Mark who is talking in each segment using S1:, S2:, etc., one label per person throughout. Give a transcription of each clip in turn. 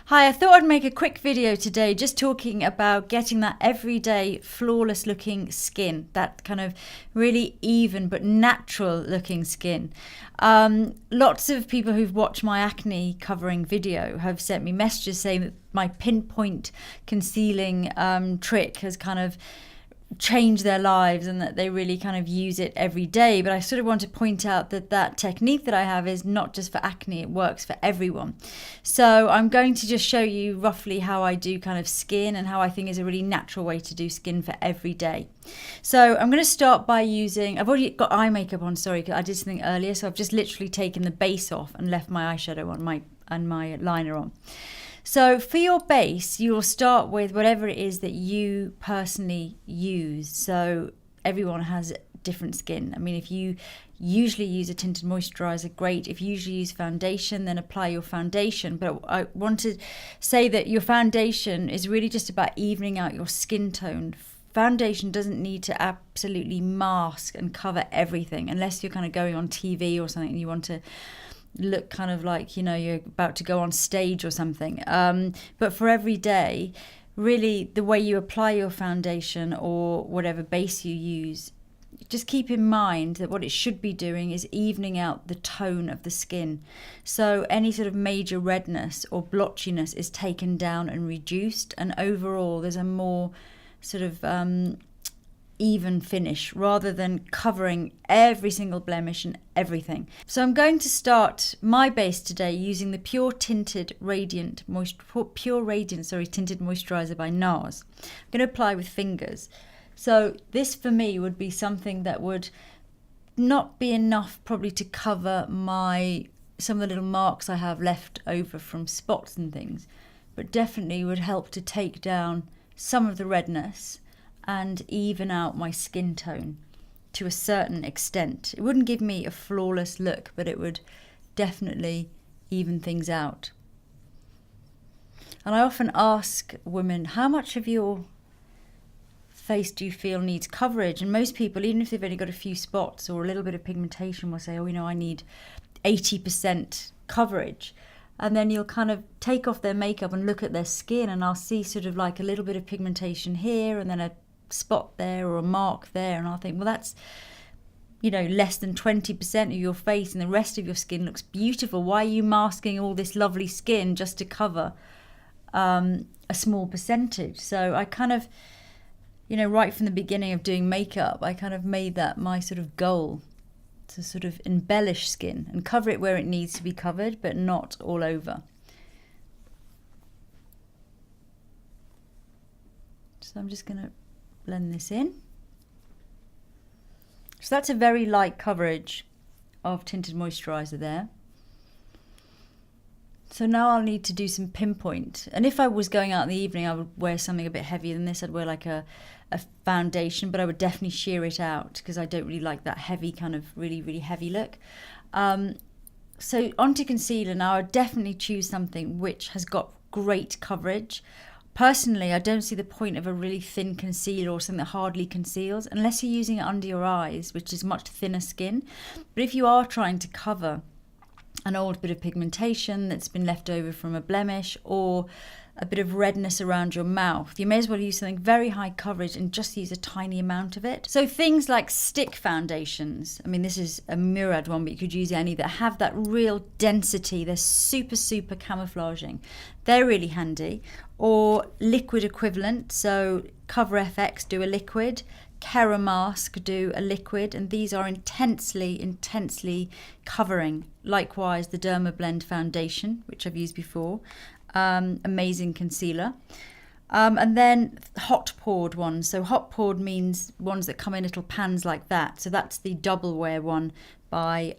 S1: Hi, I thought I'd make a quick video today just talking about getting that everyday flawless looking skin, that kind of really even but natural looking skin. Lots of people who've watched my acne covering video have sent me messages saying that my pinpoint concealing trick has kind of change their lives and that they really kind of use it every day. But I sort of want to point out that that technique that I have is not just for acne, it works for everyone. So I'm going to just show you roughly how I do kind of skin and how I think is a really natural way to do skin for every day. So I'm going to start by using, I've already got eye makeup on, sorry, because I did something earlier, so I've just literally taken the base off and left my eyeshadow on and my liner on. So for your base, you will start with whatever it is that you personally use. So everyone has different skin. I mean, if you usually use a tinted moisturizer, great. If you usually use foundation, then apply your foundation. But I want to say that your foundation is really just about evening out your skin tone. Foundation doesn't need to absolutely mask and cover everything unless you're kind of going on TV or something and you want to look kind of like, you know, you're about to go on stage or something. But for every day, really the way you apply your foundation or whatever base you use, just keep in mind that what it should be doing is evening out the tone of the skin. So any sort of major redness or blotchiness is taken down and reduced, and overall there's a more sort of even finish rather than covering every single blemish and everything. So I'm going to start my base today using the Pure Tinted Tinted Moisturizer by NARS. I'm going to apply with fingers. So this for me would be something that would not be enough probably to cover some of the little marks I have left over from spots and things, but definitely would help to take down some of the redness and even out my skin tone to a certain extent. It wouldn't give me a flawless look, but it would definitely even things out. And I often ask women, how much of your face do you feel needs coverage? And most people, even if they've only got a few spots or a little bit of pigmentation, will say, oh, you know, I need 80% coverage. And then you'll kind of take off their makeup and look at their skin, and I'll see sort of like a little bit of pigmentation here and then a spot there or a mark there, and I'll think, well, that's, you know, less than 20% of your face and the rest of your skin looks beautiful. Why are you masking all this lovely skin just to cover a small percentage? So I kind of, you know, right from the beginning of doing makeup, I kind of made that my sort of goal, to sort of embellish skin and cover it where it needs to be covered, but not all over. So I'm just going to blend this in. So that's a very light coverage of tinted moisturizer there. So now I'll need to do some pinpoint. And if I was going out in the evening, I would wear something a bit heavier than this. I'd wear like a foundation, but I would definitely sheer it out because I don't really like that heavy kind of really, really heavy look. So onto concealer now. I would definitely choose something which has got great coverage. Personally, I don't see the point of a really thin concealer or something that hardly conceals unless you're using it under your eyes, which is much thinner skin. But if you are trying to cover an old bit of pigmentation that's been left over from a blemish or a bit of redness around your mouth, you may as well use something very high coverage and just use a tiny amount of it. So things like stick foundations, I mean, this is a Murad one, but you could use any that have that real density. They're super, super camouflaging. They're really handy. Or liquid equivalent, so Cover FX do a liquid, Keramask do a liquid, and these are intensely, intensely covering. Likewise, the Dermablend foundation, which I've used before, amazing concealer. And then hot poured ones. So hot poured means ones that come in little pans like that. So that's the double wear one by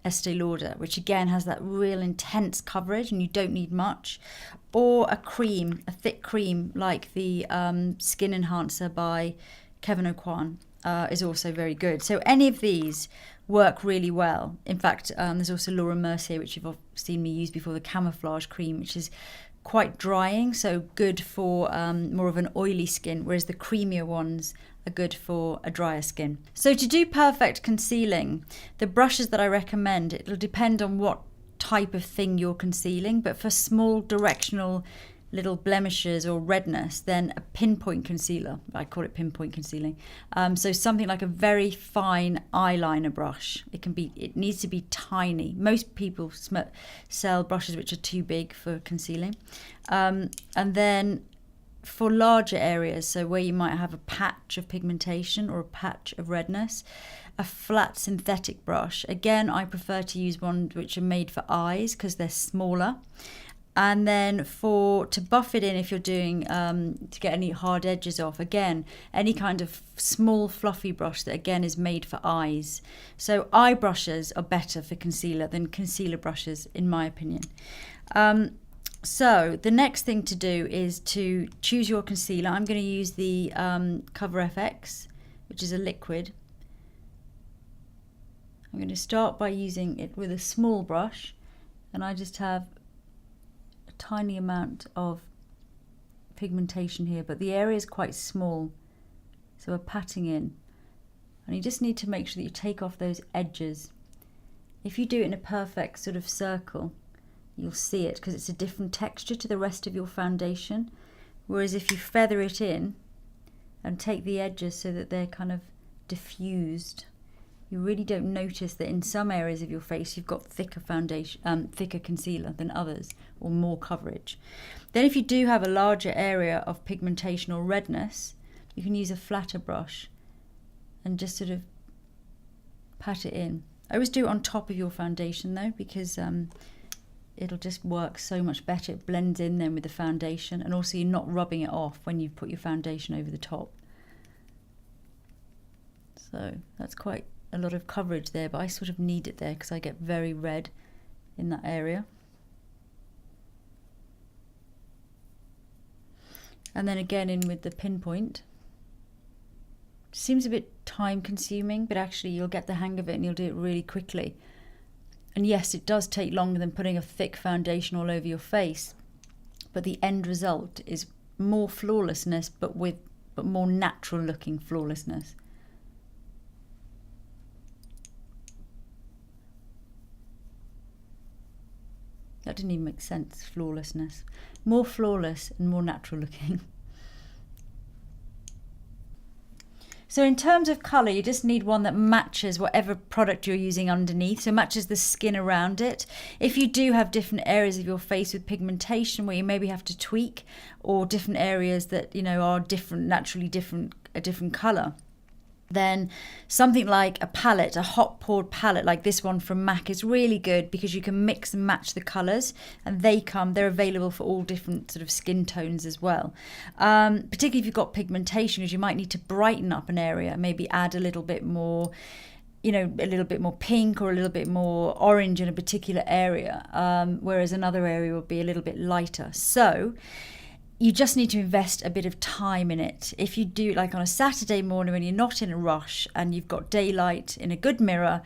S1: Estee Lauder, which again has that real intense coverage and you don't need much. Or a cream, a thick cream like the Skin Enhancer by Kevyn Aucoin is also very good. So any of these work really well. In fact, there's also Laura Mercier, which you've seen me use before, the Camouflage Cream, which is quite drying, so good for more of an oily skin, whereas the creamier ones are good for a drier skin. So to do perfect concealing, the brushes that I recommend, it'll depend on what type of thing you're concealing, but for small directional little blemishes or redness, then a pinpoint concealer, I call it pinpoint concealing. So something like a very fine eyeliner brush. It needs to be tiny. Most people sell brushes which are too big for concealing. And then for larger areas, so where you might have a patch of pigmentation or a patch of redness, a flat synthetic brush. Again, I prefer to use ones which are made for eyes because they're smaller. And then to buff it in, if you're doing to get any hard edges off, again, any kind of small fluffy brush that again is made for eyes. So eye brushes are better for concealer than concealer brushes, in my opinion. So the next thing to do is to choose your concealer. I'm going to use the Cover FX, which is a liquid. I'm going to start by using it with a small brush, and I just have a tiny amount of pigmentation here, but the area is quite small, so we're patting in, and you just need to make sure that you take off those edges. If you do it in a perfect sort of circle, you'll see it because it's a different texture to the rest of your foundation, whereas if you feather it in and take the edges so that they're kind of diffused, you really don't notice that in some areas of your face you've got thicker foundation, thicker concealer than others, or more coverage. Then if you do have a larger area of pigmentation or redness, you can use a flatter brush and just sort of pat it in. I always do it on top of your foundation though, because it'll just work so much better. It blends in then with the foundation, and also you're not rubbing it off when you put your foundation over the top. So that's quite a lot of coverage there, but I sort of need it there because I get very red in that area. And then again in with the pinpoint. Seems a bit time consuming, but actually you'll get the hang of it and you'll do it really quickly. And yes, it does take longer than putting a thick foundation all over your face, but the end result is more flawlessness, but more natural looking flawlessness. That didn't even make sense, flawlessness. More flawless and more natural looking. So in terms of colour, you just need one that matches whatever product you're using underneath, so matches the skin around it. If you do have different areas of your face with pigmentation where you maybe have to tweak, or different areas that, you know, are different, naturally different, a different colour, then something like a palette, a hot poured palette like this one from MAC is really good because you can mix and match the colours, and they're available for all different sort of skin tones as well. Particularly if you've got pigmentation, as you might need to brighten up an area, maybe add a little bit more, you know, a little bit more pink or a little bit more orange in a particular area, whereas another area will be a little bit lighter. So you just need to invest a bit of time in it. If you do, like on a Saturday morning when you're not in a rush and you've got daylight in a good mirror,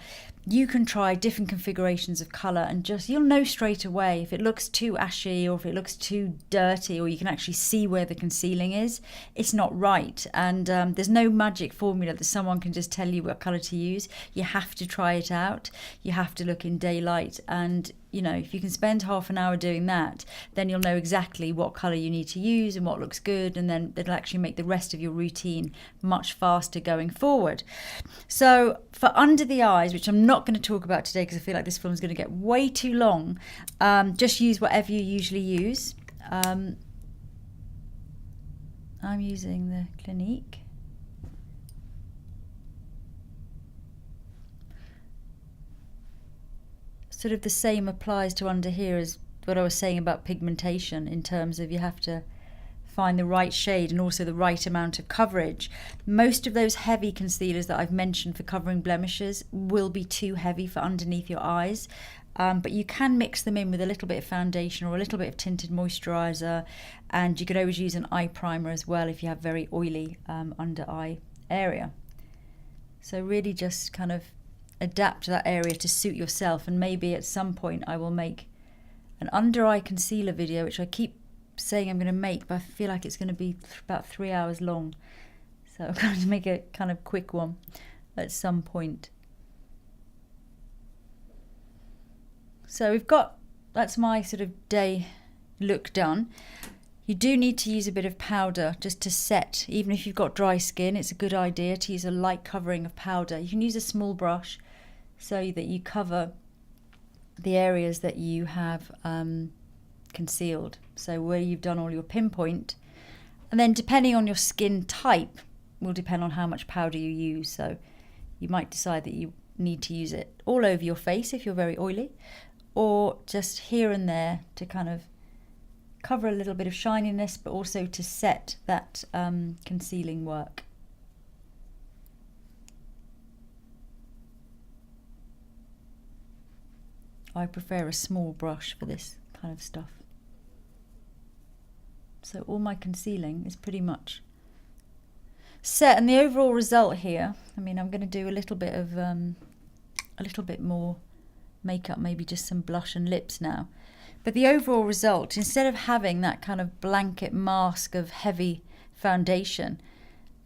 S1: you can try different configurations of colour, and you'll know straight away if it looks too ashy or if it looks too dirty, or you can actually see where the concealing is, it's not right. And there's no magic formula that someone can just tell you what colour to use. You have to try it out. You have to look in daylight, and you know, if you can spend half an hour doing that, then you'll know exactly what colour you need to use and what looks good, and then it'll actually make the rest of your routine much faster going forward. So for under the eyes, which I'm not going to talk about today because I feel like this film is going to get way too long, just use whatever you usually use. I'm using the Clinique. Sort of the same applies to under here as what I was saying about pigmentation, in terms of you have to find the right shade and also the right amount of coverage. Most of those heavy concealers that I've mentioned for covering blemishes will be too heavy for underneath your eyes, but you can mix them in with a little bit of foundation or a little bit of tinted moisturiser, and you could always use an eye primer as well if you have very oily under eye area. So really just kind of adapt that area to suit yourself, and maybe at some point I will make an under eye concealer video, which I keep saying I'm going to make, but I feel like it's going to be about 3 hours long, so I'm going to make a kind of quick one at some point. So we've got that's my sort of day look done. You do need to use a bit of powder just to set. Even if you've got dry skin, it's a good idea to use a light covering of powder. You can use a small brush so that you cover the areas that you have concealed. So where you've done all your pinpoint. And then depending on your skin type will depend on how much powder you use. So you might decide that you need to use it all over your face if you're very oily, or just here and there to kind of cover a little bit of shininess, but also to set that concealing work. I prefer a small brush for this kind of stuff. So all my concealing is pretty much set, and the overall result here, I mean, I'm going to do a little bit more makeup, maybe just some blush and lips now. But the overall result, instead of having that kind of blanket mask of heavy foundation,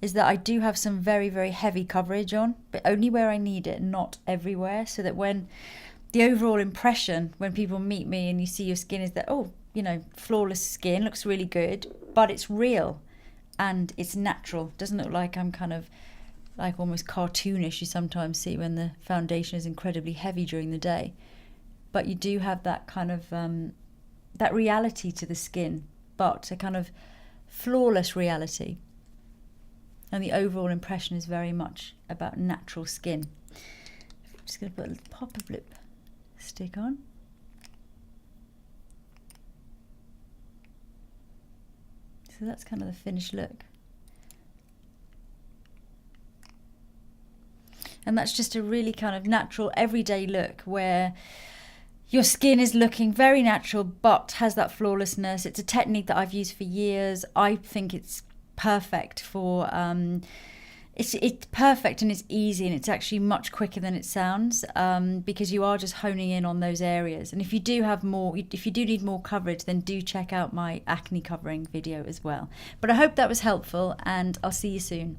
S1: is that I do have some very, very heavy coverage on, but only where I need it, not everywhere. So that when the overall impression, when people meet me and you see your skin, is that, oh, you know, flawless skin, looks really good, but it's real and it's natural. Doesn't look like I'm kind of like almost cartoonish you sometimes see when the foundation is incredibly heavy during the day. But you do have that kind of that reality to the skin, but a kind of flawless reality. And the overall impression is very much about natural skin. I'm just going to put a little pop of lipstick on. So that's kind of the finished look. And that's just a really kind of natural, everyday look where your skin is looking very natural, but has that flawlessness. It's a technique that I've used for years. I think it's perfect for, it's perfect and it's easy, and it's actually much quicker than it sounds, because you are just honing in on those areas. And if you do need more coverage, then do check out my acne covering video as well. But I hope that was helpful, and I'll see you soon.